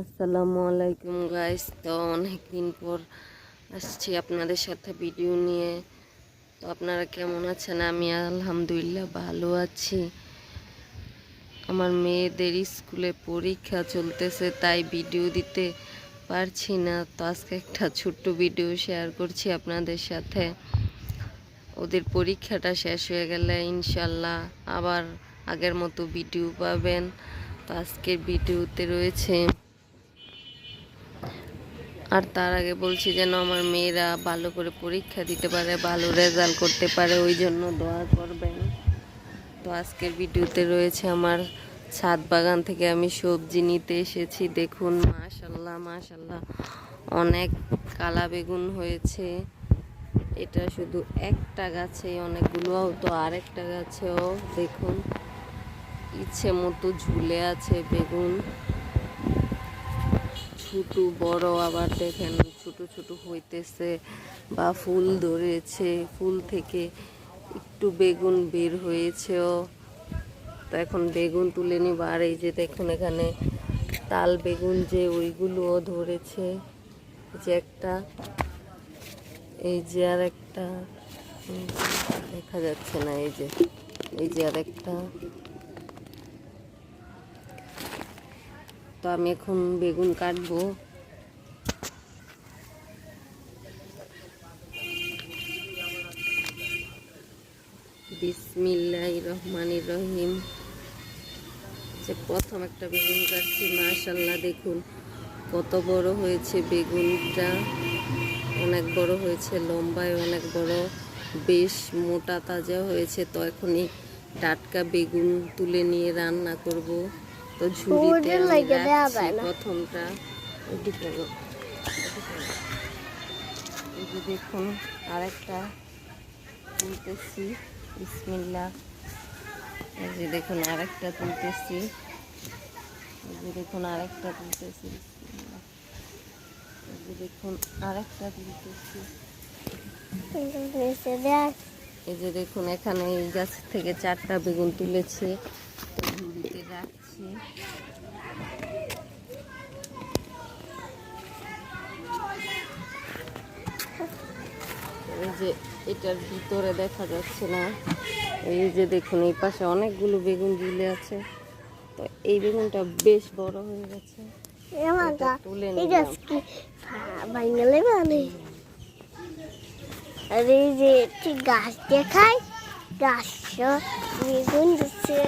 আসসালামু আলাইকুম গাইস। তো অনেকদিন পর আসছি আপনাদের সাথে ভিডিও নিয়ে। তো আপনারা কেমন আছেন? আমি আলহামদুলিল্লাহ ভালো আছি। আমার মেয়েদের স্কুলে পরীক্ষা চলতেছে, তাই ভিডিও দিতে পারছি না। তো আজকে একটা ছোট্ট ভিডিও শেয়ার করছি আপনাদের সাথে। ওদের পরীক্ষাটা শেষ হয়ে গেলে ইনশাল্লাহ আবার আগের মতো ভিডিও পাবেন। তো আজকের ভিডিওতে রয়েছে, আর তার আগে বলছি যেন আমার মেয়েরা ভালো করে পরীক্ষা দিতে পারে, ভালো রেজাল্ট করতে পারে, ওই জন্য দোয়া করবেন। তো আজকের ভিডিওতে রয়েছে আমার ছাদ বাগান থেকে আমি সবজি নিতে এসেছি। দেখুন, মাশাল্লাহ মাশাল্লাহ অনেক কালা বেগুন হয়েছে। এটা শুধু একটা গাছে অনেকগুলো, তো আরেকটা গাছেও দেখুন ইচ্ছে মতো ঝুলে আছে বেগুন, ছোট বড়, আবার দেখেন ছোট ছোট হইতেছে বা ফুল ধরেছে, ফুল থেকে একটু বেগুন বের হয়েছেও। তো এখন বেগুন তুলে নিব। আর এই যে দেখুন এখানে তাল বেগুন যে ওইগুলোও ধরেছে, যে একটা, এই যে আর একটা দেখা যাচ্ছে না, এই যে আর একটা। তো আমি এখন বেগুন কাটবো। বিসমিল্লাহির রহমানির রহিম। যে প্রথম একটা বেগুন কাটছি, মাশাল্লাহ দেখুন কত বড় হয়েছে বেগুনটা, অনেক বড় হয়েছে, লম্বায় অনেক বড়, বেশ মোটা তাজা হয়েছে। তো এখনই টাটকা বেগুন তুলে নিয়ে রান্না করব। তো ঝুড়িতে আমি রাখছি প্রথমটা। এই যে দেখুন আরেকটা তুলতেছি, বিসমিল্লাহ। এই যে দেখুন আরেকটা তুলতেছি, এই যে দেখুন আরেকটা তুলতেছি, এই যে দেখুন আরেকটা তুলতেছি। এই যে দেখুন এখানে এই গাছ থেকে 4টা বেগুন তুলেছি, ঝুড়িতে রাখছি। এই যে এটার ভিতরে দেখা যাচ্ছে না, এই যে দেখুন এই পাশে অনেকগুলো বেগুন ঝুলে আছে। তো এই বেগুনটা বেশ বড় হয়ে গেছে, তুলে নিলাম। আর এই যে একটি গাছ দেখায়, গাছ বেগুন দিচ্ছে।